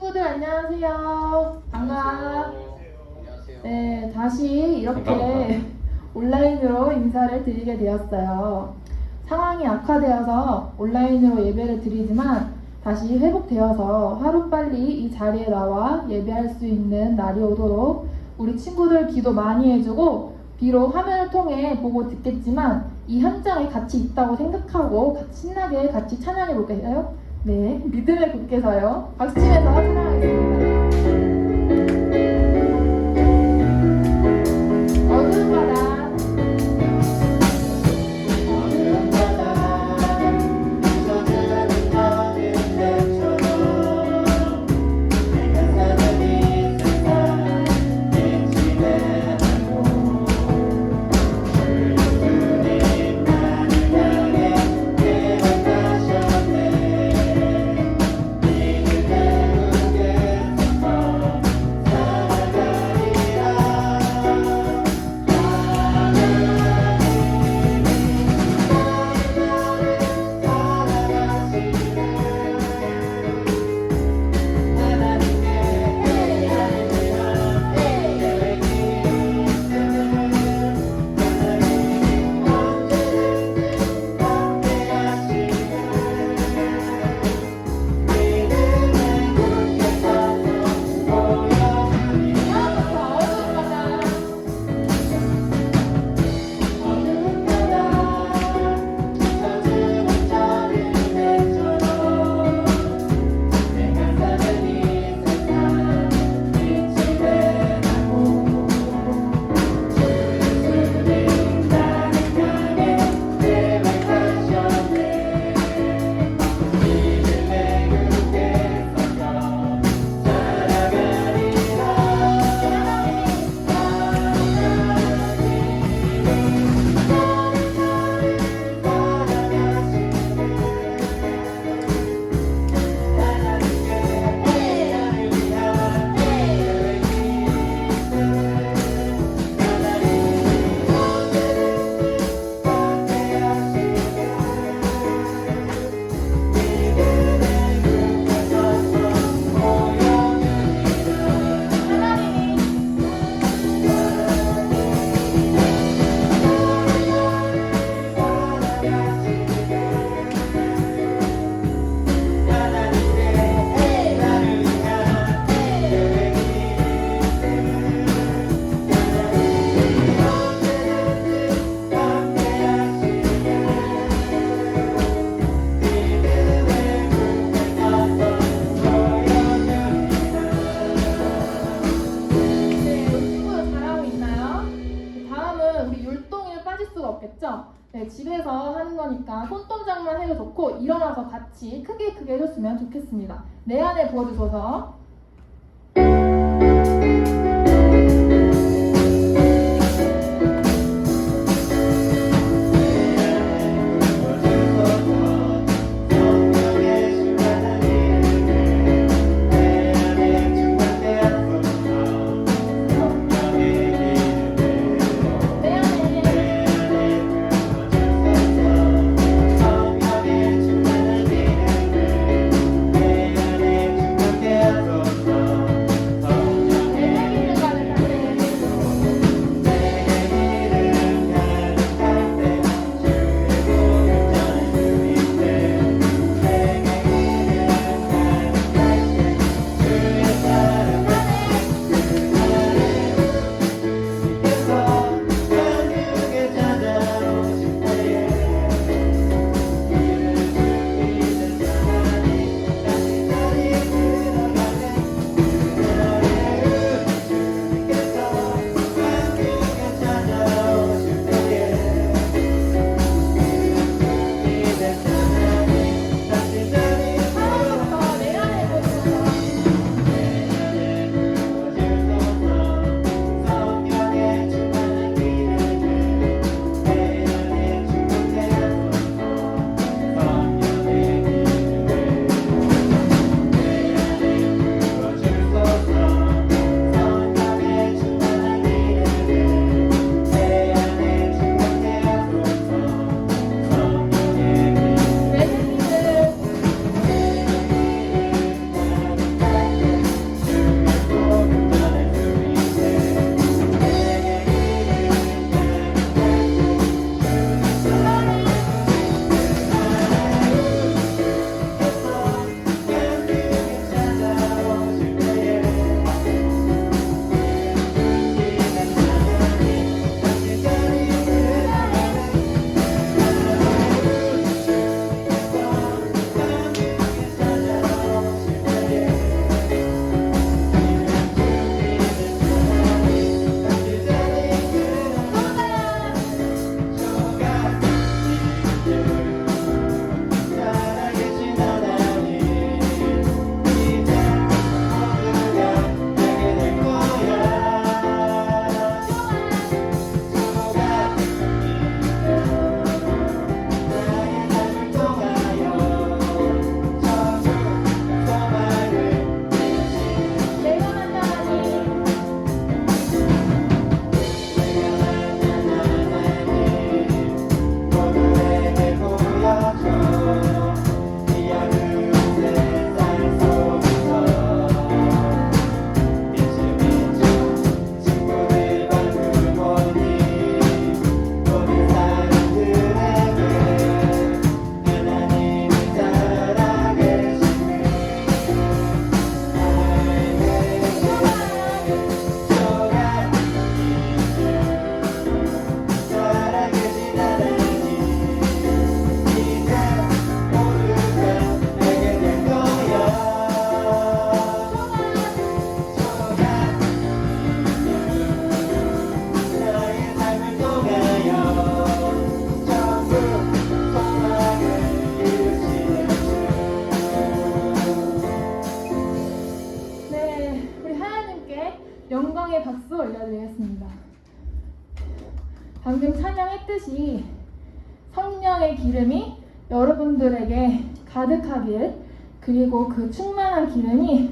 친구들 안녕하세요. 반가. 네, 다시 이렇게 온라인으로 인사를 드리게 되었어요. 상황이 악화되어서 온라인으로 예배를 드리지만 다시 회복되어서 하루빨리 이 자리에 나와 예배할 수 있는 날이 오도록 우리 친구들 기도 많이 해주고, 비록 화면을 통해 보고 듣겠지만 이 현장에 같이 있다고 생각하고 같이 신나게 같이 찬양해 볼까요? 네, 믿음의 국께서요. 박수치면서 찬양하겠습니다. 어두운 바다, 어두운 바다, 젖은 어린 잎처럼 내가 사는 이 세상 빛이 되고 주님 나를 향해 계획하셨네. 네, 집에서 하는 거니까 손동작만 해도 좋고 일어나서 같이 크게 해줬으면 좋겠습니다. 내 안에 부어주셔서. Yeah. 영광의 박수 올려드리겠습니다. 방금 찬양했듯이 성령의 기름이 여러분들에게 가득하길, 그리고 그 충만한 기름이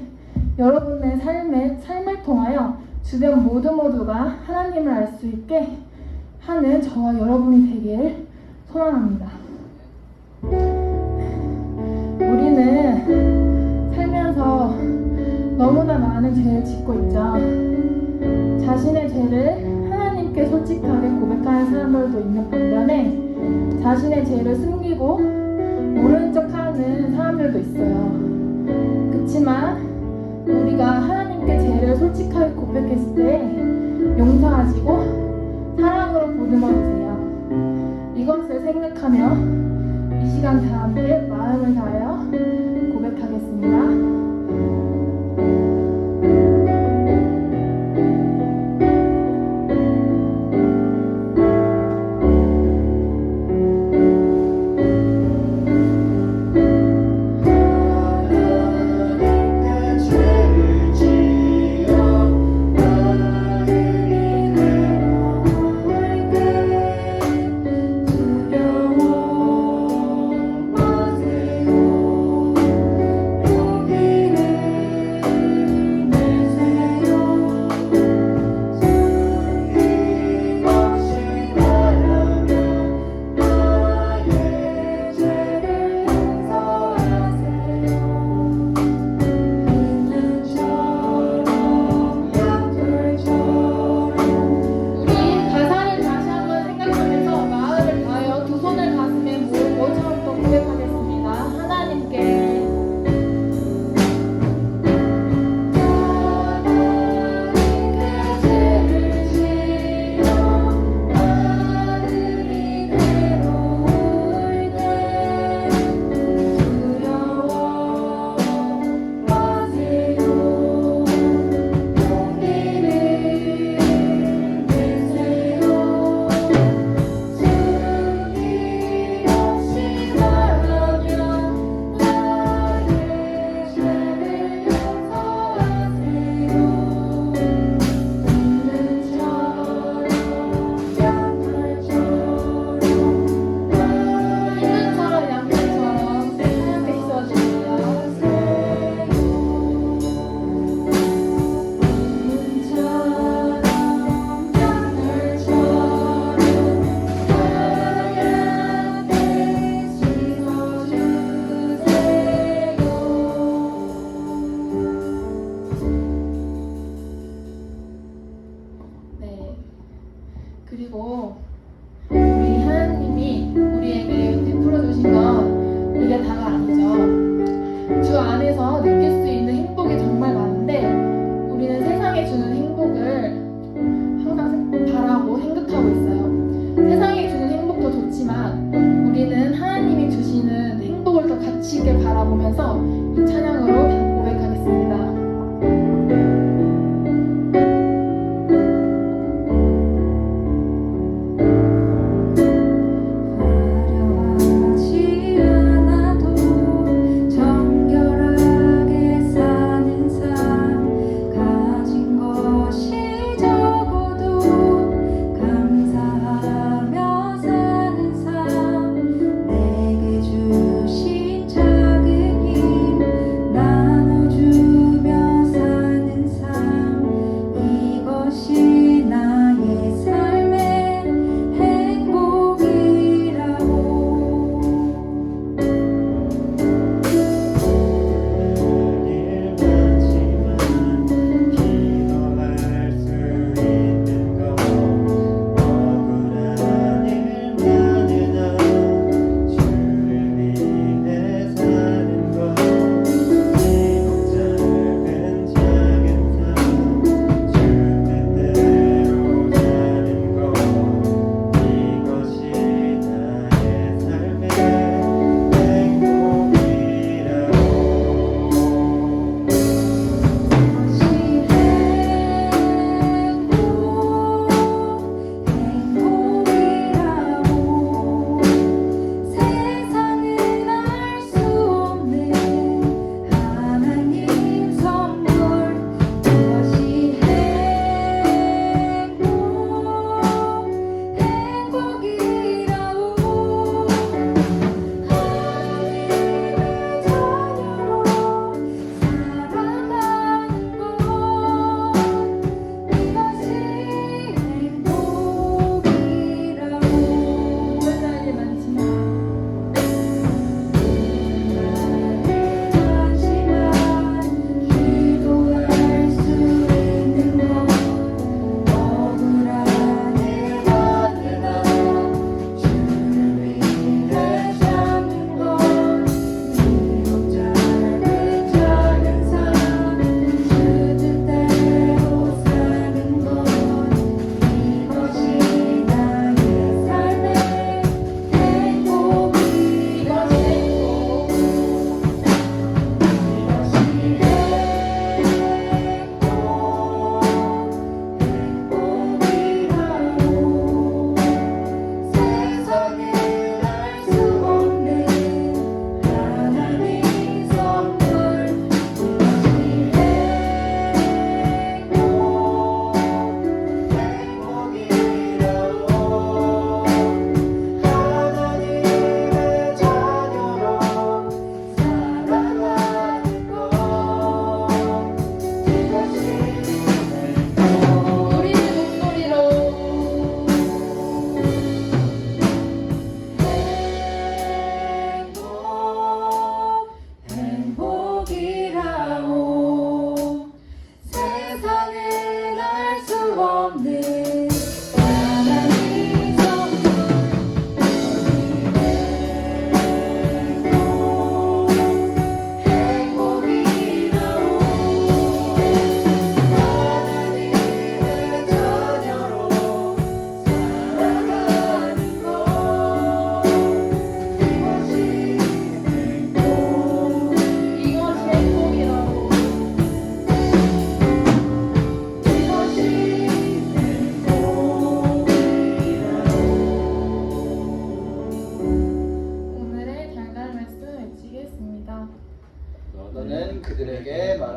여러분의 삶을 통하여 주변 모두가 하나님을 알 수 있게 하는 저와 여러분이 되길 소원합니다. 우리는 살면서 너무나 많은 죄를 짓고 있죠. 자신의 죄를 하나님께 솔직하게 고백하는 사람들도 있는 반면에 자신의 죄를 숨기고 모르는 척하는 사람들도 있어요. 그렇지만 우리가 하나님께 죄를 솔직하게 고백했을 때 용서하시고 사랑으로 보듬어 주세요. 이것을 생각하며 이 시간 다 함께 마음을 다하여 고백하겠습니다. 두려워 마세요.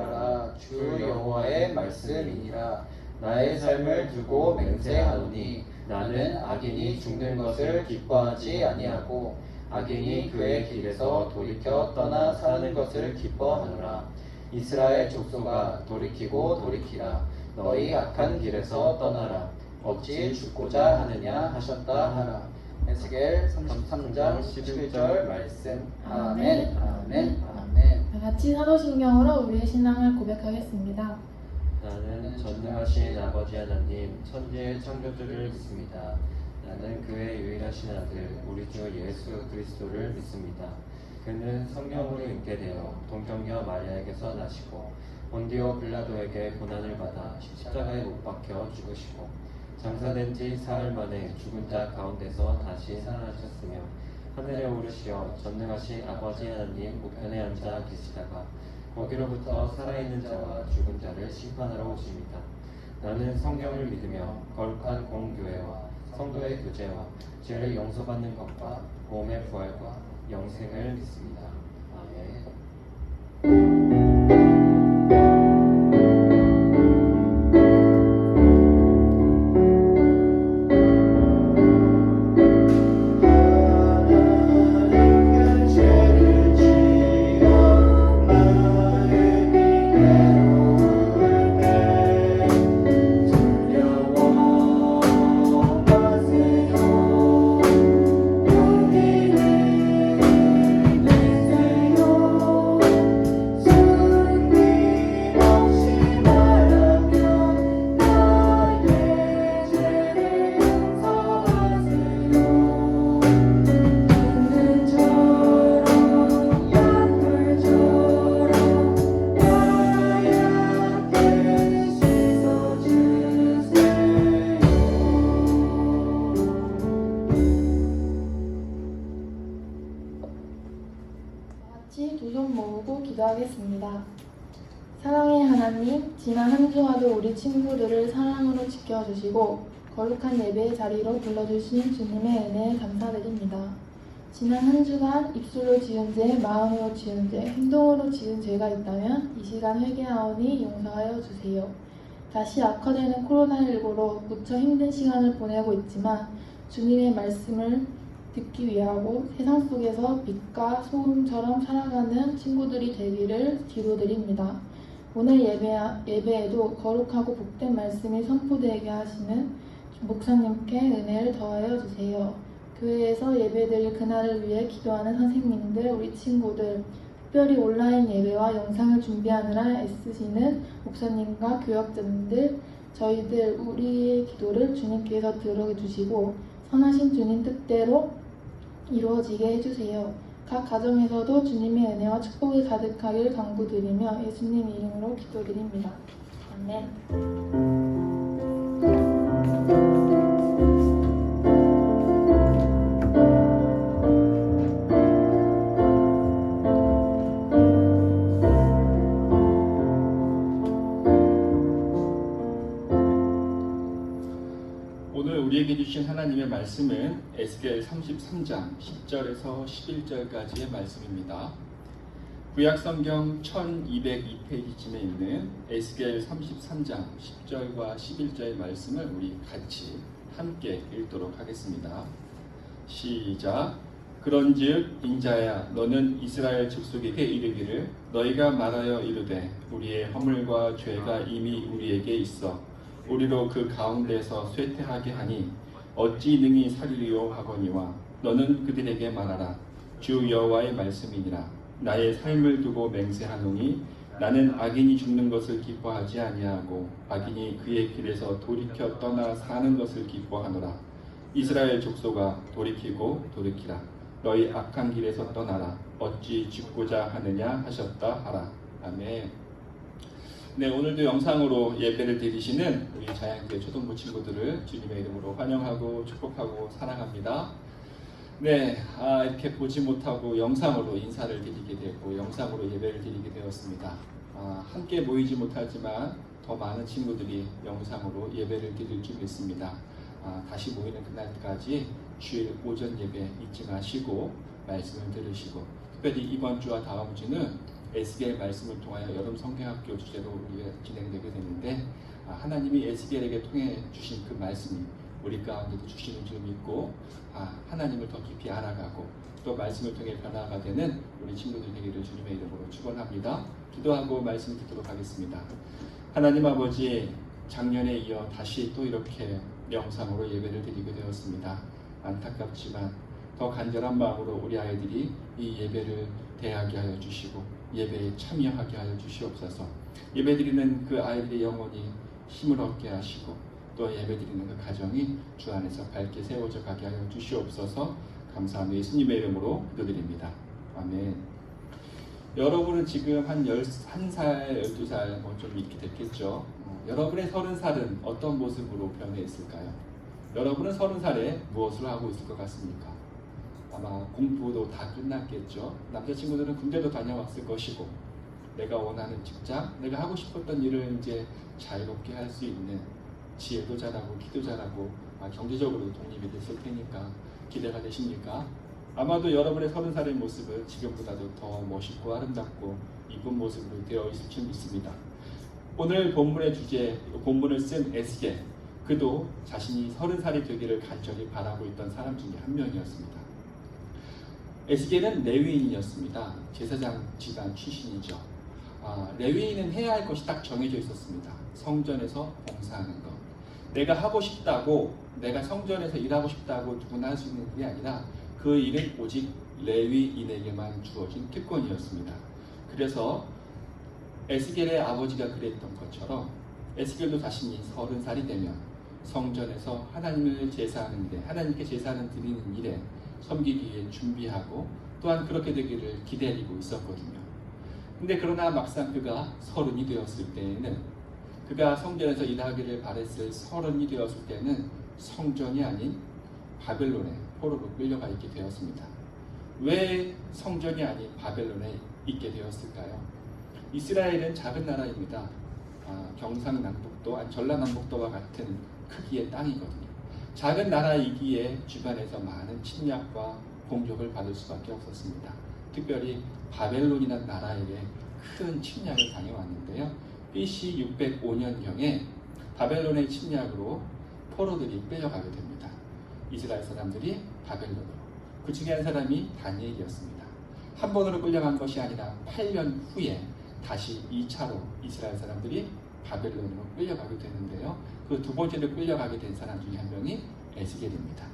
말하라. 주 여호와의 말씀이니라. 나의 삶을 두고 맹세하노니 나는 악인이 죽는 것을 기뻐하지 아니하고 악인이 그의 길에서 돌이켜 떠나 사는 것을 기뻐하노라. 이스라엘 족속아 돌이키고 돌이키라. 너희 악한 길에서 떠나라. 어찌 죽고자 하느냐 하셨다 하라. 에스겔 33장 11절 말씀. 아멘. 아멘. 아멘. 다 같이 사도신경으로 우리의 신앙을 고백하겠습니다. 나는 전능하신 아버지 하나님 천지의 창조주를 믿습니다. 나는 그의 유일하신 아들 우리 주 예수 그리스도를 믿습니다. 그는 성령으로 잉태되어 동정녀 마리아에게서 나시고 본디오 빌라도에게 고난을 받아 십자가에 못 박혀 죽으시고 장사된 지 사흘 만에 죽은 자 가운데서 다시 살아나셨으며 하늘에 오르시어 전능하신 아버지 하나님 우편에 앉아 계시다가 거기로부터 살아있는 자와 죽은 자를 심판하러 오십니다. 나는 성경을 믿으며 거룩한 공교회와 성도의 교제와 죄를 용서받는 것과 몸의 부활과 영생을 믿습니다. 아멘. 두 손 모으고 기도하겠습니다. 사랑의 하나님, 지난 한 주와도 우리 친구들을 사랑으로 지켜주시고 거룩한 예배의 자리로 불러주신 주님의 은혜에 감사드립니다. 지난 한 주간 입술로 지은 죄, 마음으로 지은 죄, 행동으로 지은 죄가 있다면 이 시간 회개하오니 용서하여 주세요. 다시 악화되는 코로나19로 무척 힘든 시간을 보내고 있지만 주님의 말씀을 듣기 위하고 세상 속에서 빛과 소금처럼 살아가는 친구들이 되기를 기도드립니다. 오늘 예배에도 거룩하고 복된 말씀이 선포되게 하시는 목사님께 은혜를 더하여 주세요. 교회에서 예배드릴 그날을 위해 기도하는 선생님들, 우리 친구들, 특별히 온라인 예배와 영상을 준비하느라 애쓰시는 목사님과 교역자님들, 저희들 우리의 기도를 주님께서 들어주시고 선하신 주님 뜻대로 이루어지게 해주세요. 각 가정에서도 주님의 은혜와 축복이 가득하길 간구드리며 예수님 이름으로 기도드립니다. 아멘. 오늘 우리에게 주신 하나님의 말씀은 에스겔 33장 10절에서 11절까지의 말씀입니다. 구약성경 1202페이지쯤에 있는 에스겔 33장 10절과 11절의 말씀을 우리 같이 함께 읽도록 하겠습니다. 시작. 그런즉 인자야 너는 이스라엘 족속에게 이르기를 너희가 말하여 이르되 우리의 허물과 죄가 이미 우리에게 있어 우리로 그 가운데서 쇠퇴하게 하니 어찌 능히 살리려 하거니와 너는 그들에게 말하라. 주 여호와의 말씀이니라. 나의 삶을 두고 맹세하노니 나는 악인이 죽는 것을 기뻐하지 아니하고 악인이 그의 길에서 돌이켜 떠나 사는 것을 기뻐하노라. 이스라엘 족속아 돌이키고 돌이키라. 너희 악한 길에서 떠나라. 어찌 죽고자 하느냐 하셨다 하라. 아멘. 네, 오늘도 영상으로 예배를 드리시는 우리 자양교회 초등부 친구들을 주님의 이름으로 환영하고 축복하고 사랑합니다. 네, 이렇게 보지 못하고 영상으로 인사를 드리게 되고 영상으로 예배를 드리게 되었습니다. 함께 모이지 못하지만 더 많은 친구들이 영상으로 예배를 드릴 줄 믿습니다. 다시 모이는 그날까지 주일 오전 예배 잊지 마시고 말씀을 들으시고 특별히 이번 주와 다음 주는 에스겔 말씀을 통하여 여름 성경학교 주제로 우리가 진행되게 되는데 하나님이 에스겔에게 통해 주신 그 말씀이 우리 가운데도 주시는 줄 믿고 하나님을 더 깊이 알아가고 또 말씀을 통해 변화가 되는 우리 친구들 되기를 주님의 이름으로 축원합니다. 기도하고 말씀 듣도록 하겠습니다. 하나님 아버지, 작년에 이어 다시 또 이렇게 명상으로 예배를 드리게 되었습니다. 안타깝지만 더 간절한 마음으로 우리 아이들이 이 예배를 대하게 하여 주시고 예배에 참여하게 하여 주시옵소서. 예배드리는 그 아이들의 영혼이 힘을 얻게 하시고 또 예배드리는 그 가정이 주 안에서 밝게 세워져 가게 하여 주시옵소서. 감사하며 예수님의 이름으로 기도드립니다. 아멘. 여러분은 지금 한 11살, 12살 좀 이렇게 됐겠죠. 여러분의 30살은 어떤 모습으로 변해 있을까요? 여러분은 30살에 무엇을 하고 있을 것 같습니까? 아마 공부도 다 끝났겠죠. 남자친구들은 군대도 다녀왔을 것이고 내가 원하는 직장, 내가 하고 싶었던 일을 이제 자유롭게 할 수 있는 지혜도 잘하고 기도 잘하고 경제적으로 독립이 됐을 테니까 기대가 되십니까? 아마도 여러분의 30살의 모습은 지금보다도 더 멋있고 아름답고 이쁜 모습으로 되어 있을 줄 믿습니다. 오늘 본문의 주제, 본문을 쓴 에스겔, 그도 자신이 30살이 되기를 간절히 바라고 있던 사람 중에 한 명이었습니다. 에스겔은 레위인이었습니다. 제사장 집안 출신이죠. 레위인은 해야 할 것이 딱 정해져 있었습니다. 성전에서 봉사하는 것. 내가 하고 싶다고, 내가 성전에서 일하고 싶다고 누구나 할 수 있는 일이 아니라 그 일은 오직 레위인에게만 주어진 특권이었습니다. 그래서 에스겔의 아버지가 그랬던 것처럼 에스겔도 자신이 30살이 되면 성전에서 하나님을 제사하는 데, 하나님께 제사를 드리는 일에 섬기기 위해 준비하고 또한 그렇게 되기를 기다리고 있었거든요. 근데 그러나 막상 그가 30이 되었을 때에는, 그가 성전에서 일하기를 바랬을 30이 되었을 때는 성전이 아닌 바벨론의 포로로 끌려가 있게 되었습니다. 왜 성전이 아닌 바벨론에 있게 되었을까요? 이스라엘은 작은 나라입니다. 경상남북도, 전라남북도와 같은 크기의 땅이거든요. 작은 나라이기에 주변에서 많은 침략과 공격을 받을 수밖에 없었습니다. 특별히 바벨론이라는 나라에게 큰 침략을 당해왔는데요. BC 605년경에 바벨론의 침략으로 포로들이 끌려가게 됩니다. 이스라엘 사람들이 바벨론으로. 그 중에 한 사람이 다니엘이었습니다. 한 번으로 끌려간 것이 아니라 8년 후에 다시 2차로 이스라엘 사람들이 바벨론으로 끌려가게 되는데요. 그 두 번째로 끌려가게 된 사람 중에 한 명이 에스겔입니다.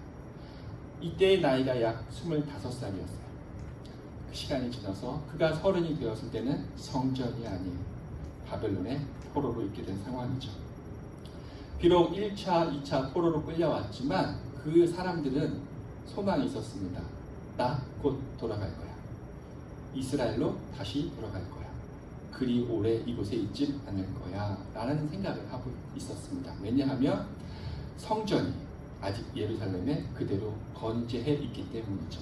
이때의 나이가 약 25살이었어요. 그 시간이 지나서 그가 30이 되었을 때는 성전이 아닌 바벨론의 포로로 있게 된 상황이죠. 비록 1차, 2차 포로로 끌려왔지만 그 사람들은 소망이 있었습니다. 나 곧 돌아갈 거야. 이스라엘로 다시 돌아갈 거야. 그리 오래 이곳에 있지 않을 거야 라는 생각을 하고 있었습니다. 왜냐하면 성전이 아직 예루살렘에 그대로 건재해 있기 때문이죠.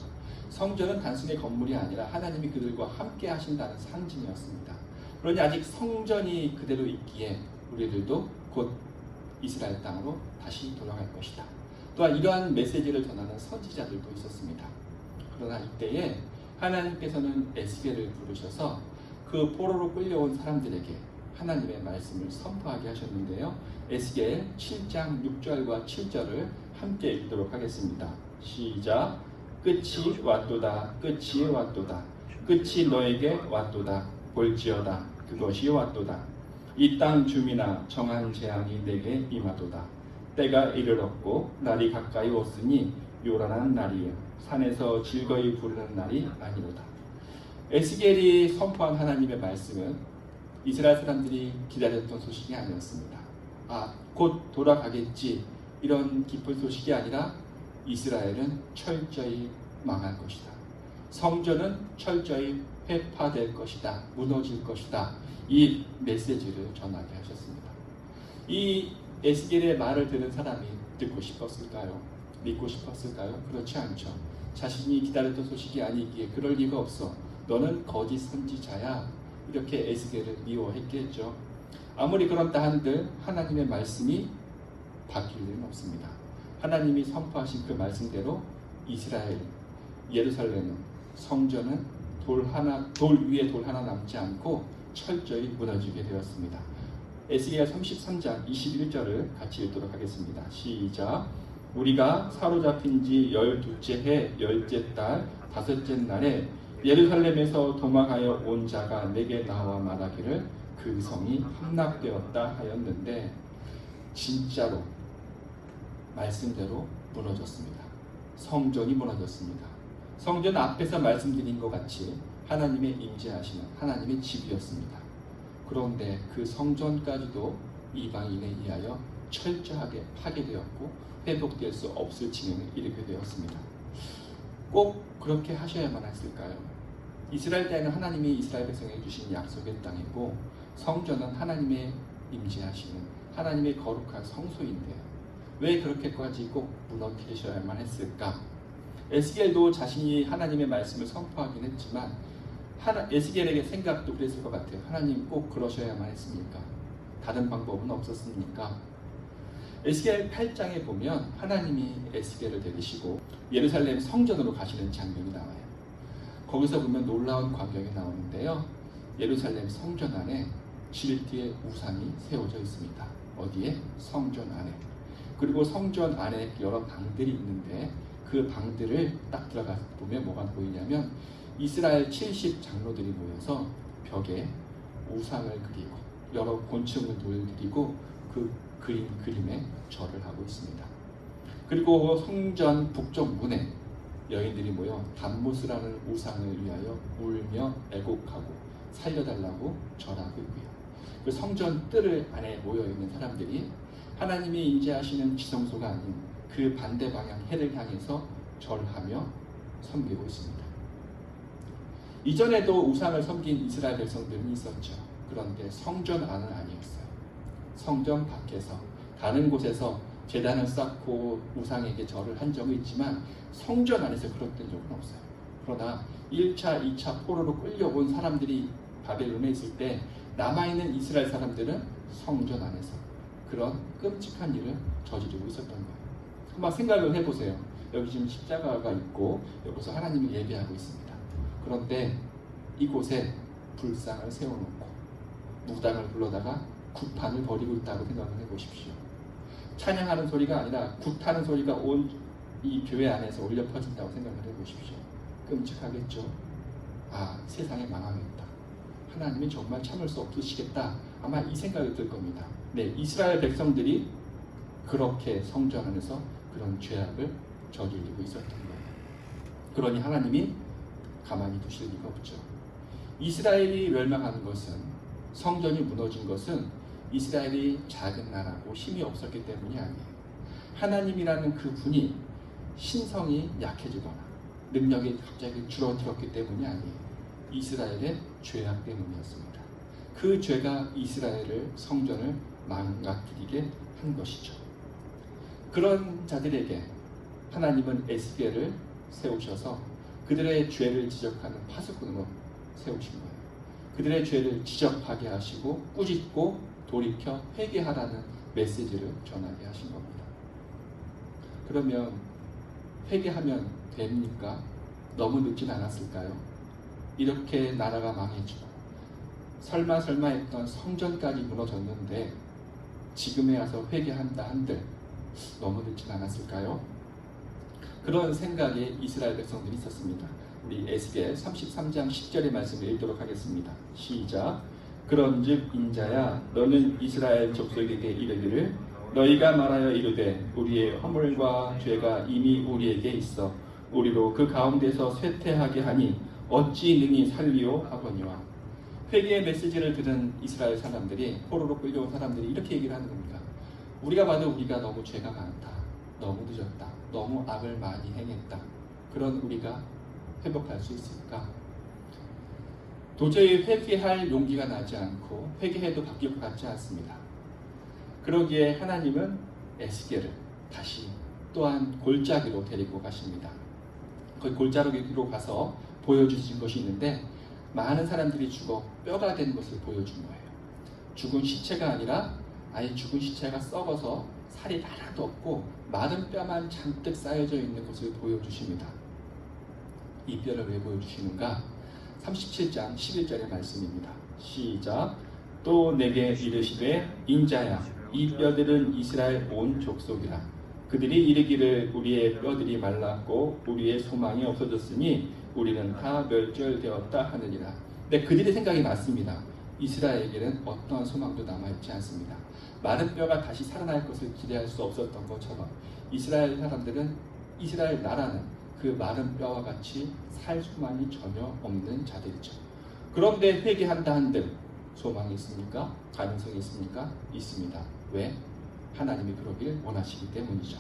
성전은 단순히 건물이 아니라 하나님이 그들과 함께 하신다는 상징이었습니다. 그러니 아직 성전이 그대로 있기에 우리들도 곧 이스라엘 땅으로 다시 돌아갈 것이다. 또한 이러한 메시지를 전하는 선지자들도 있었습니다. 그러나 이때에 하나님께서는 에스겔을 부르셔서 그 포로로 끌려온 사람들에게 하나님의 말씀을 선포하게 하셨는데요. 에스겔 7장 6절과 7절을 함께 읽도록 하겠습니다. 시작. 끝이 왔도다. 끝이 왔도다. 끝이 너에게 왔도다. 볼지어다. 그것이 왔도다. 이 땅 주민아, 정한 재앙이 내게 임하도다. 때가 이르렀고 날이 가까이 왔으니 요란한 날이요 산에서 즐거이 부르는 날이 아니로다. 에스겔이 선포한 하나님의 말씀은 이스라엘 사람들이 기다렸던 소식이 아니었습니다. 곧 돌아가겠지, 이런 기쁜 소식이 아니라 이스라엘은 철저히 망할 것이다. 성전은 철저히 회파될 것이다. 무너질 것이다. 이 메시지를 전하게 하셨습니다. 이 에스겔의 말을 들은 사람이 듣고 싶었을까요? 믿고 싶었을까요? 그렇지 않죠. 자신이 기다렸던 소식이 아니기에 그럴 리가 없어. 너는 거짓 선지자야. 이렇게 에스겔을 미워했겠죠. 아무리 그런다 한들 하나님의 말씀이 바뀔 일은 없습니다. 하나님이 선포하신 그 말씀대로 이스라엘, 예루살렘은, 성전은 돌 위에 돌 하나 남지 않고 철저히 무너지게 되었습니다. 에스겔 33장 21절을 같이 읽도록 하겠습니다. 시작. 우리가 사로잡힌 지 12째 해 10째 달 5째 날에 예루살렘에서 도망하여 온 자가 내게 나와 말하기를 그 성이 함락되었다 하였는데 진짜로 말씀대로 무너졌습니다. 성전이 무너졌습니다. 성전 앞에서 말씀드린 것 같이 하나님의 임재하시는 하나님의 집이었습니다. 그런데 그 성전까지도 이방인에 의하여 철저하게 파괴되었고 회복될 수 없을 지경에 이르게 되었습니다. 꼭 그렇게 하셔야만 했을까요? 이스라엘 땅은 하나님이 이스라엘 백성에게 주신 약속의 땅이고 성전은 하나님의 임재하시는 하나님의 거룩한 성소인데요. 왜 그렇게까지 꼭 무너뜨리셔야만 했을까? 에스겔도 자신이 하나님의 말씀을 선포하긴 했지만 에스겔에게 생각도 그랬을 것 같아요. 하나님 꼭 그러셔야만 했습니까? 다른 방법은 없었습니까? 에스겔 8장에 보면 하나님이 에스겔을 데리시고 예루살렘 성전으로 가시는 장면이 나와요. 거기서 보면 놀라운 광경이 나오는데요. 예루살렘 성전 안에 질티의 우상이 세워져 있습니다. 어디에? 성전 안에. 그리고 성전 안에 여러 방들이 있는데 그 방들을 딱 들어가서 보면 뭐가 보이냐면 이스라엘 70 장로들이 모여서 벽에 우상을 그리고 여러 곤충을 드리고 그 그린 그림에 절을 하고 있습니다. 그리고 성전 북쪽 문에 여인들이 모여 담무스라는 우상을 위하여 울며 애곡하고 살려달라고 절하고 있고요. 그 성전 뜰 안에 모여있는 사람들이 하나님이 임재하시는 지성소가 아닌 그 반대 방향 해를 향해서 절하며 섬기고 있습니다. 이전에도 우상을 섬긴 이스라엘 백성들은 있었죠. 그런데 성전 안은 아니었어요. 성전 밖에서 다른 곳에서 제단을 쌓고 우상에게 절을 한 적은 있지만 성전 안에서 그랬던 적은 없어요. 그러나 1차, 2차 포로로 끌려온 사람들이 바벨론에 있을 때 남아있는 이스라엘 사람들은 성전 안에서 그런 끔찍한 일을 저지르고 있었던 거예요. 한번 생각을 해보세요. 여기 지금 십자가가 있고 여기서 하나님을 예배하고 있습니다. 그런데 이곳에 불상을 세워놓고 무당을 불러다가 굿판을 벌이고 있다고 생각을 해보십시오. 찬양하는 소리가 아니라 굿하는 소리가 온 이 교회 안에서 울려 퍼진다고 생각을 해보십시오. 끔찍하겠죠? 아, 세상에 망하겠다. 하나님이 정말 참을 수 없으시겠다. 아마 이 생각이 들 겁니다. 네, 이스라엘 백성들이 그렇게 성전 안에서 그런 죄악을 저지르고 있었던 거예요. 그러니 하나님이 가만히 두실 리가 없죠. 이스라엘이 멸망하는 것은, 성전이 무너진 것은 이스라엘이 작은 나라고 힘이 없었기 때문이 아니에요. 하나님이라는 그 분이 신성이 약해지거나 능력이 갑자기 줄어들었기 때문이 아니에요. 이스라엘의 죄악 때문이었습니다. 그 죄가 이스라엘을 성전을 망가뜨리게 한 것이죠. 그런 자들에게 하나님은 에스겔을 세우셔서 그들의 죄를 지적하는 파수꾼으로 세우신 거예요. 그들의 죄를 지적하게 하시고 꾸짖고 돌이켜 회개하라는 메시지를 전하게 하신 겁니다. 그러면 회개하면 됩니까? 너무 늦진 않았을까요? 이렇게 나라가 망해지고 설마 했던 성전까지 무너졌는데 지금에 와서 회개한다 한들 너무 늦진 않았을까요? 그런 생각에 이스라엘 백성들이 있었습니다. 우리 에스겔 33장 10절의 말씀을 읽도록 하겠습니다. 시작. 그런즉 인자야 너는 이스라엘 족속에게 이르기를 너희가 말하여 이르되 우리의 허물과 죄가 이미 우리에게 있어 우리로 그 가운데서 쇠퇴하게 하니 어찌 능히 살리오 하거니와. 회개의 메시지를 들은 이스라엘 사람들이, 포로로 끌려온 사람들이 이렇게 얘기를 하는 겁니다. 우리가 봐도 우리가 너무 죄가 많다, 너무 늦었다, 너무 악을 많이 행했다. 그런 우리가 회복할 수 있을까? 도저히 회개할 용기가 나지 않고 회개해도 바뀔 것 같지 않습니다. 그러기에 하나님은 에스겔을 다시 또한 골짜기로 데리고 가십니다. 그 골짜기로 가서 보여주신 것이 있는데 많은 사람들이 죽어 뼈가 된 것을 보여준 거예요. 죽은 시체가 아니라 아예 죽은 시체가 썩어서 살이 하나도 없고 마른 뼈만 잔뜩 쌓여져 있는 것을 보여주십니다. 이 뼈를 왜 보여주시는가? 37장 11절의 말씀입니다. 시작. 또 내게 이르시되 인자야 이 뼈들은 이스라엘 온 족속이라. 그들이 이르기를 우리의 뼈들이 말랐고 우리의 소망이 없어졌으니 우리는 다 멸절되었다 하느니라. 근데 그들의 생각이 맞습니다. 이스라엘에게는 어떠한 소망도 남아있지 않습니다. 마른 뼈가 다시 살아날 것을 기대할 수 없었던 것처럼 이스라엘 사람들은, 이스라엘 나라는 그 마른 뼈와 같이 살 소망이 전혀 없는 자들이죠. 그런데 회개한다 한들 소망이 있습니까? 가능성이 있습니까? 있습니다. 왜? 하나님이 그러길 원하시기 때문이죠.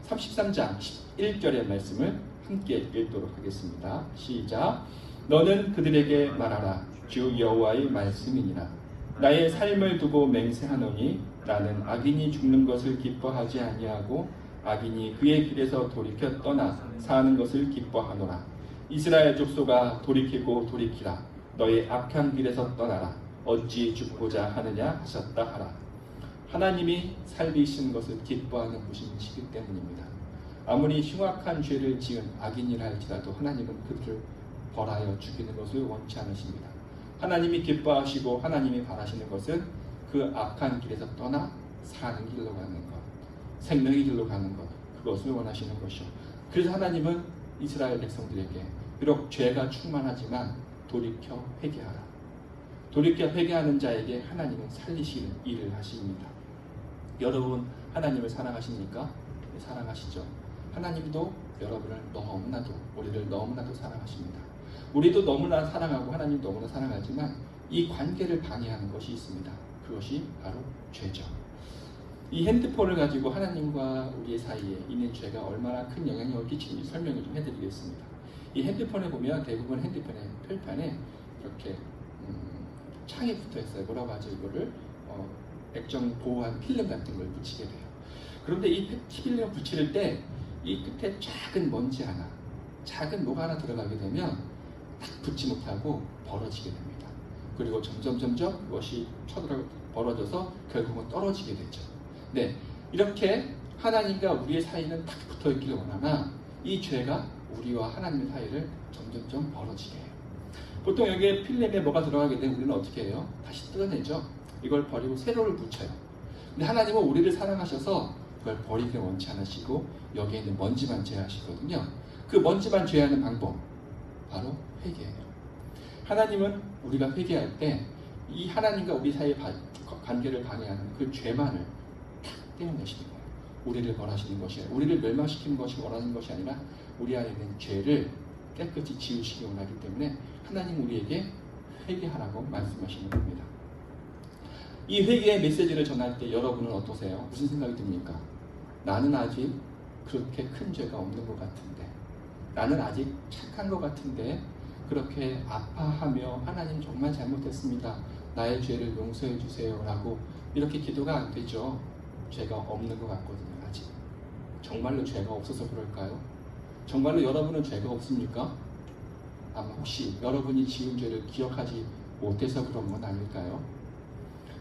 33장 11절의 말씀을 함께 읽도록 하겠습니다. 시작. 너는 그들에게 말하라. 주 여호와의 말씀이니라. 나의 삶을 두고 맹세하노니 나는 악인이 죽는 것을 기뻐하지 아니하고 악인이 그의 길에서 돌이켜 떠나 사는 것을 기뻐하노라. 이스라엘 족속아 돌이키고 돌이키라. 너의 악한 길에서 떠나라. 어찌 죽고자 하느냐 하셨다 하라. 하나님이 살리신 것을 기뻐하는 분이시기 때문입니다. 아무리 흉악한 죄를 지은 악인이라 할지라도 하나님은 그들을 벌하여 죽이는 것을 원치 않으십니다. 하나님이 기뻐하시고 하나님이 바라시는 것은 그 악한 길에서 떠나 사는 길로 가는 것, 생명의 길로 가는 것, 그것을 원하시는 것이요. 그래서 하나님은 이스라엘 백성들에게 비록 죄가 충만하지만 돌이켜 회개하라. 돌이켜 회개하는 자에게 하나님은 살리시는 일을 하십니다. 여러분 하나님을 사랑하십니까? 네, 사랑하시죠. 하나님도 여러분을 너무나도, 우리를 너무나도 사랑하십니다. 우리도 너무나 사랑하고 하나님 너무나 사랑하지만 이 관계를 방해하는 것이 있습니다. 그것이 바로 죄죠. 이 핸드폰을 가지고 하나님과 우리의 사이에 있는 죄가 얼마나 큰 영향력을 끼치는지 설명을 좀 해드리겠습니다. 이 핸드폰에 보면 대부분 핸드폰의 표판에 이렇게 창이 붙어 있어요. 뭐라고 하죠? 이거를 액정 보호한 필름 같은 걸 붙이게 돼요. 그런데 이 필름 붙일 때 이 끝에 작은 먼지 하나, 작은 뭐가 하나 들어가게 되면 딱 붙지 못하고 벌어지게 됩니다. 그리고 점점 그것이 벌어져서 결국은 떨어지게 되죠. 네, 이렇게 하나님과 우리의 사이는 딱 붙어 있기를 원하나 이 죄가 우리와 하나님의 사이를 점점 벌어지게 해요. 보통 여기에 필름에 뭐가 들어가게 되면 우리는 어떻게 해요? 다시 뜯어내죠. 이걸 버리고 세로를 붙여요. 근데 하나님은 우리를 사랑하셔서 그걸 버리기를 원치 않으시고 여기에 있는 먼지만 제하시거든요. 그 먼지만 제하는 방법 바로 회개예요. 하나님은 우리가 회개할 때 이 하나님과 우리 사이의 관계를 방해하는 그 죄만을 탁 떼어내시는 거예요. 우리를 벌하시는 것이 아니라, 우리를 멸망시키는 것이 원하는 것이 아니라 우리 안에 있는 죄를 깨끗이 지우시기 원하기 때문에 하나님 우리에게 회개하라고 말씀하시는 겁니다. 이 회개의 메시지를 전할 때 여러분은 어떠세요? 무슨 생각이 듭니까? 나는 아직 그렇게 큰 죄가 없는 것 같은데, 나는 아직 착한 것 같은데 그렇게 아파하며 하나님 정말 잘못했습니다. 나의 죄를 용서해 주세요 라고 이렇게 기도가 안 되죠. 죄가 없는 것 같거든요. 아직. 정말로 죄가 없어서 그럴까요? 정말로 여러분은 죄가 없습니까? 아마 혹시 여러분이 지은 죄를 기억하지 못해서 그런 건 아닐까요?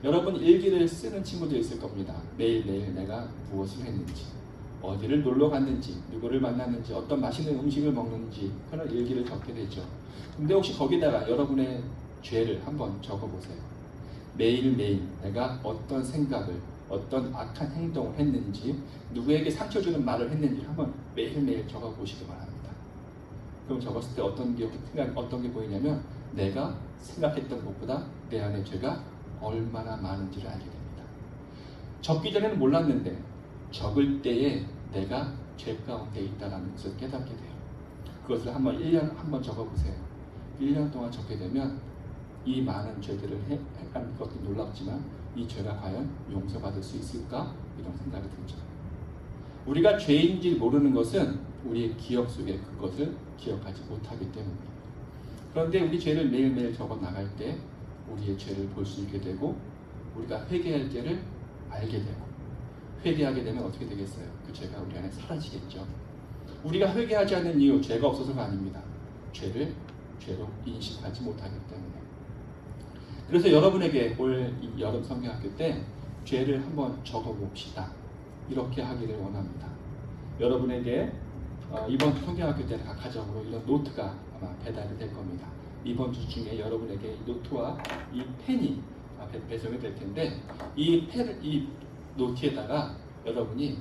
여러분 일기를 쓰는 친구도 있을 겁니다. 매일매일 내가 무엇을 했는지, 어디를 놀러 갔는지, 누구를 만났는지, 어떤 맛있는 음식을 먹는지 그런 일기를 적게 되죠. 근데 혹시 거기다가 여러분의 죄를 한번 적어보세요. 매일매일 내가 어떤 생각을, 어떤 악한 행동을 했는지, 누구에게 상처 주는 말을 했는지 한번 매일매일 적어보시기 바랍니다. 그럼 적었을 때 어떤 게 보이냐면 내가 생각했던 것보다 내 안에 죄가 얼마나 많은지를 알게 됩니다. 적기 전에는 몰랐는데 적을 때에 내가 죄 가운데 있다는 것을 깨닫게 돼요. 그것을 한번 1년 한번 적어보세요. 1년 동안 적게 되면 이 많은 죄들을 행한 것도 놀랍지만 이 죄가 과연 용서받을 수 있을까? 이런 생각이 들죠. 우리가 죄인지 모르는 것은 우리의 기억 속에 그것을 기억하지 못하기 때문입니다. 그런데 우리 죄를 매일매일 적어 나갈 때 우리의 죄를 볼 수 있게 되고 우리가 회개할 때를 알게 되고 회개하게 되면 어떻게 되겠어요? 그 죄가 우리 안에 사라지겠죠. 우리가 회개하지 않는 이유 죄가 없어서가 아닙니다. 죄를 죄로 인식하지 못하기 때문에. 그래서 여러분에게 올 여름 성경학교 때 죄를 한번 적어봅시다. 이렇게 하기를 원합니다. 여러분에게 이번 성경학교 때는 각가적으로 이런 노트가 아마 배달이 될 겁니다. 이번 주 중에 여러분에게 이 노트와 이 펜이 배송이 될 텐데 이 노트에다가 여러분이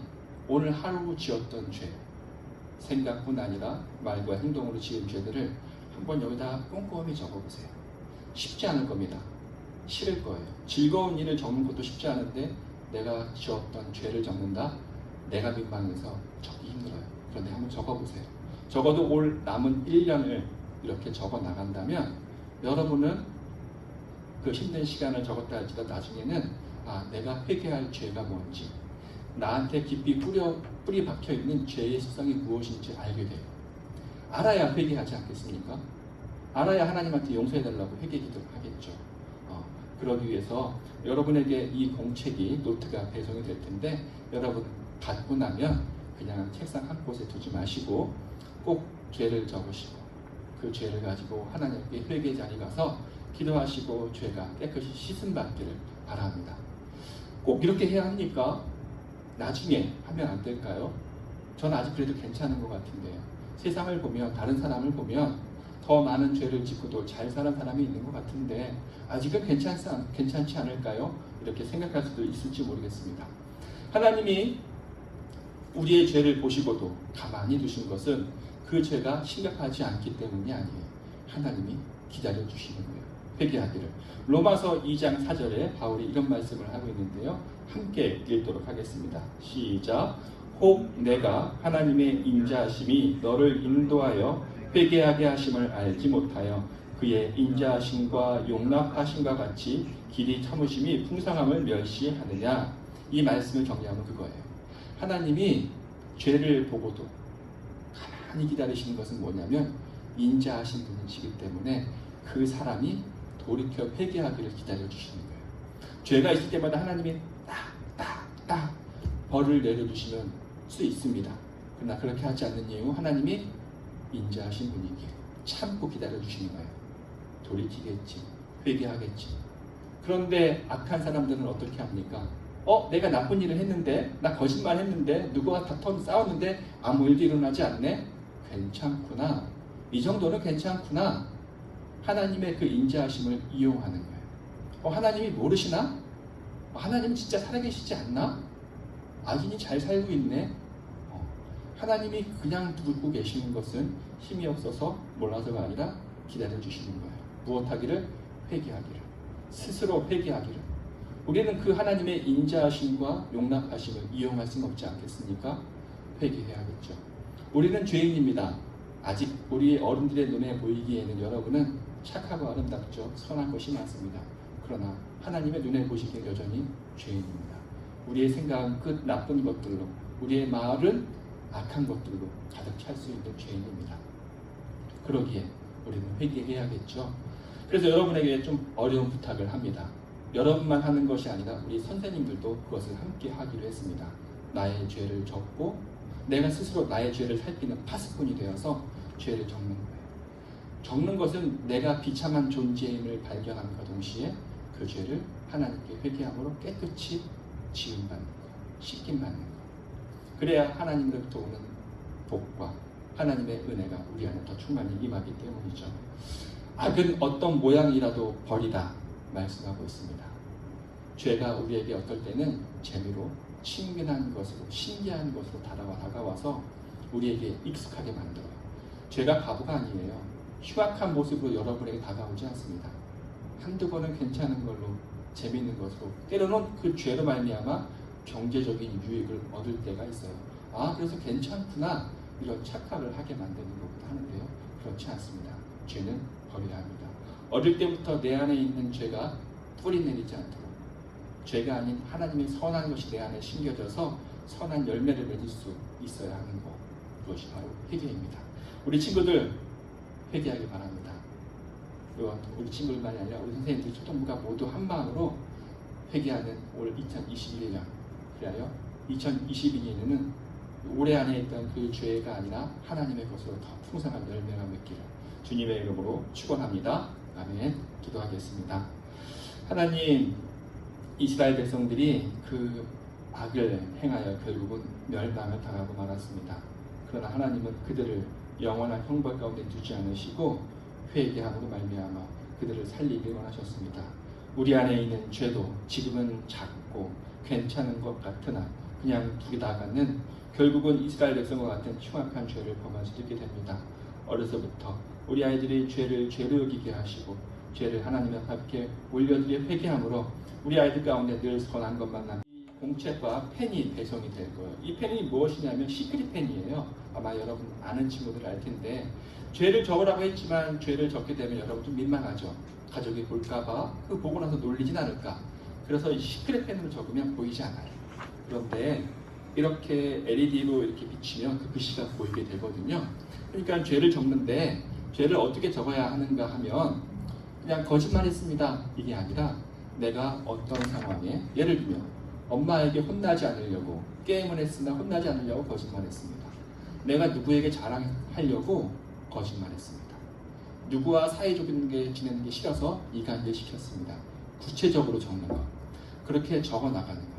오늘 하루 지었던 죄, 생각뿐 아니라 말과 행동으로 지은 죄들을 한번 여기다 꼼꼼히 적어보세요. 쉽지 않을 겁니다. 싫을 거예요. 즐거운 일을 적는 것도 쉽지 않은데 내가 지었던 죄를 적는다? 내가 민망해서 적기 힘들어요. 그런데 한번 적어보세요. 적어도 올 남은 1년을 이렇게 적어 나간다면 여러분은 그 힘든 시간을 적었다 할지라도 나중에는 내가 회개할 죄가 뭔지, 나한테 깊이 뿌리 박혀 있는 죄의 습성이 무엇인지 알게 돼요. 알아야 회개하지 않겠습니까? 알아야 하나님한테 용서해달라고 회개 기도를 하겠죠. 그러기 위해서 여러분에게 이 공책이 노트가 배송이 될 텐데 여러분 받고 나면 그냥 책상 한 곳에 두지 마시고 꼭 죄를 적으시고 그 죄를 가지고 하나님께 회개 자리 가서 기도하시고 죄가 깨끗이 씻음 받기를 바랍니다. 꼭 이렇게 해야 합니까? 나중에 하면 안 될까요? 전 아직 그래도 괜찮은 것 같은데요. 세상을 보면, 다른 사람을 보면 더 많은 죄를 짓고도 잘 사는 사람이 있는 것 같은데 아직은 괜찮지 않을까요? 이렇게 생각할 수도 있을지 모르겠습니다. 하나님이 우리의 죄를 보시고도 가만히 두신 것은 그 죄가 심각하지 않기 때문이 아니에요. 하나님이 기다려주시는 거예요. 회개하기를. 로마서 2장 4절에 바울이 이런 말씀을 하고 있는데요. 함께 읽도록 하겠습니다. 시작. 혹 내가 하나님의 인자하심이 너를 인도하여 회개하게 하심을 알지 못하여 그의 인자하심과 용납하심과 같이 길이 참으심이 풍성함을 멸시하느냐. 이 말씀을 정리하면 그거예요. 하나님이 죄를 보고도 가만히 기다리시는 것은 뭐냐면 인자하신 분이시기 때문에 그 사람이 돌이켜 회개하기를 기다려주시는 거예요. 죄가 있을 때마다 하나님이 딱 벌을 내려주시면 수 있습니다. 그러나 그렇게 하지 않는 이유 하나님이 인자하신 분이기에 참고 기다려주시는 거예요. 돌이키겠지, 회개하겠지. 그런데 악한 사람들은 어떻게 합니까? 내가 나쁜 일을 했는데, 나 거짓말 했는데, 누구와 싸웠는데 아무 일도 일어나지 않네? 괜찮구나. 이 정도는 괜찮구나. 하나님의 그 인자하심을 이용하는 거예요. 하나님이 모르시나? 하나님 진짜 살아계시지 않나? 악인이 잘 살고 있네. 하나님이 그냥 두고 계시는 것은 힘이 없어서 몰라서가 아니라 기다려주시는 거예요. 무엇하기를? 회개하기를. 스스로 회개하기를. 우리는 그 하나님의 인자하심과 용납하심을 이용할 수는 없지 않겠습니까? 회개해야겠죠. 우리는 죄인입니다. 아직 우리 어른들의 눈에 보이기에는 여러분은 착하고 아름답죠. 선한 것이 많습니다. 그러나 하나님의 눈에 보시기에 여전히 죄인입니다. 우리의 생각은 끝 나쁜 것들로, 우리의 말은 악한 것들로 가득 찰 수 있는 죄인입니다. 그러기에 우리는 회개해야겠죠. 그래서 여러분에게 좀 어려운 부탁을 합니다. 여러분만 하는 것이 아니라 우리 선생님들도 그것을 함께 하기로 했습니다. 나의 죄를 적고 내가 스스로 나의 죄를 살피는 파수꾼이 되어서 죄를 적는 거예요. 적는 것은 내가 비참한 존재임을 발견함과 동시에 그 죄를 하나님께 회개함으로 깨끗이 지음받는 것, 씻김받는 것. 그래야 하나님으로부터 오는 복과 하나님의 은혜가 우리 안에 더 충만히 임하기 때문이죠. 악은 어떤 모양이라도 버리다 말씀하고 있습니다. 죄가 우리에게 어떨 때는 재미로 친근한 것으로, 신기한 것으로 다가와서 우리에게 익숙하게 만들어요. 죄가 바보가 아니에요. 흉악한 모습으로 여러분에게 다가오지 않습니다. 한두 번은 괜찮은 걸로, 재미있는 것으로, 때로는 그 죄로 말미암아 경제적인 유익을 얻을 때가 있어요. 그래서 괜찮구나, 이런 착각을 하게 만드는 것도 하는데요. 그렇지 않습니다. 죄는 버려야 합니다. 어릴 때부터 내 안에 있는 죄가 뿌리 내리지 않도록, 죄가 아닌 하나님의 선한 것이 내 안에 심겨져서 선한 열매를 맺을 수 있어야 하는 것, 그것이 바로 회개입니다. 우리 친구들 회개하기 바랍니다. 우리 친구들만이 아니라 우리 선생님들, 초등부가 모두 한 마음으로 회개하는 올 2021년, 그리하여 2022년에는 올해 안에 있던 그 죄가 아니라 하나님의 것으로 더 풍성한 열매가 맺기를 주님의 이름으로 축원합니다. 아멘. 기도하겠습니다. 하나님, 이스라엘 백성들이 그 악을 행하여 결국은 멸망을 당하고 말았습니다. 그러나 하나님은 그들을 영원한 형벌 가운데 두지 않으시고 회개함으로 말미암아 그들을 살리길 원하셨습니다. 우리 안에 있는 죄도 지금은 작고 괜찮은 것 같으나 그냥 두기다가는 결국은 이스라엘 백성과 같은 흉악한 죄를 범하게 됩니다. 어려서부터 우리 아이들이 죄를 죄로 여기게 하시고 죄를 하나님 앞에 올려드려 회개함으로 우리 아이들 가운데 늘 선한 것만 남기. 공책과 펜이 배송이 될 거예요. 이 펜이 무엇이냐면 시크릿 펜이에요. 아마 여러분 아는 친구들 알 텐데 죄를 적으라고 했지만 죄를 적게 되면 여러분 좀 민망하죠. 가족이 볼까봐 그 보고 나서 놀리진 않을까. 그래서 이 시크릿 펜으로 적으면 보이지 않아요. 그런데 이렇게 LED로 이렇게 비치면 그 글씨가 보이게 되거든요. 그러니까 죄를 적는데 죄를 어떻게 적어야 하는가 하면 그냥 거짓말했습니다 이게 아니라 내가 어떤 상황에 예를 들면 엄마에게 혼나지 않으려고 게임을 했으나 혼나지 않으려고 거짓말했습니다. 내가 누구에게 자랑하려고 거짓말했습니다. 누구와 사이좋게 지내는 게 싫어서 이간질 시켰습니다. 구체적으로 적는 것. 그렇게 적어 나가는 거예요.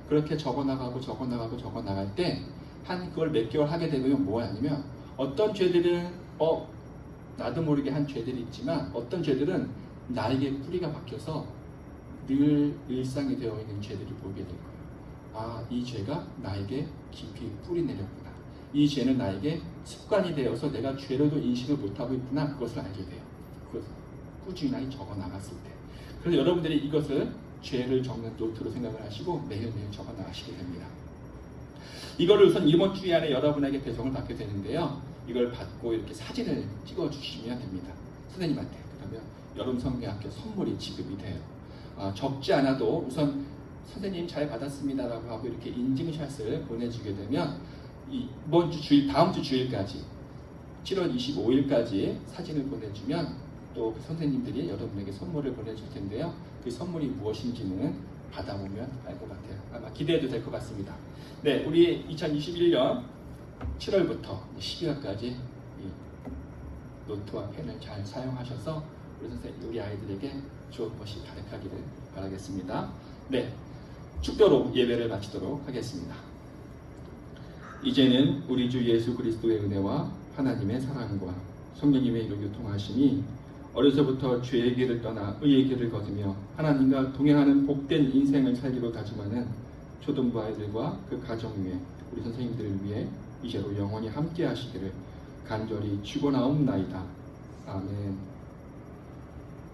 그렇게 적어 나가고 적어 나갈 때 한 그걸 몇 개월 하게 되면 뭐냐면 어떤 죄들은 나도 모르게 한 죄들이 있지만 어떤 죄들은 나에게 뿌리가 박혀서 늘 일상이 되어 있는 죄들을 보게 될 거예요. 아, 이 죄가 나에게 깊이 뿌리 내렸구나. 이 죄는 나에게 습관이 되어서 내가 죄로도 인식을 못하고 있구나. 그것을 알게 돼요. 그것을 꾸준히 적어 나갔을 때. 그래서 여러분들이 이것을 죄를 적는 노트로 생각을 하시고 매일매일 적어 나가시게 됩니다. 이거를 우선 이번 주에 안에 여러분에게 배송을 받게 되는데요. 이걸 받고 이렇게 사진을 찍어 주시면 됩니다. 선생님한테. 그러면 여름성경학교 선물이 지급이 돼요. 적지 않아도 우선 선생님 잘 받았습니다라고 하고 이렇게 인증샷을 보내주게 되면 이번 주 주일, 다음 주 주일까지 7월 25일까지 사진을 보내주면 또 그 선생님들이 여러분에게 선물을 보내줄 텐데요. 그 선물이 무엇인지는 받아보면 알 것 같아요. 아마 기대해도 될 것 같습니다. 네, 우리 2021년 7월부터 12월까지 이 노트와 펜을 잘 사용하셔서 우리 선생님, 우리 아이들에게 좋은 것이 가득하기를 바라겠습니다. 네, 축도로 예배를 마치도록 하겠습니다. 이제는 우리 주 예수 그리스도의 은혜와 하나님의 사랑과 성령님의 이루 교통하심이 어려서부터 죄의 길을 떠나 의의 길을 거두며 하나님과 동행하는 복된 인생을 살기로 다짐하는 초등부 아이들과 그 가정 위에 우리 선생님들을 위해 이제로 영원히 함께 하시기를 간절히 축원하옵나이다. 아멘.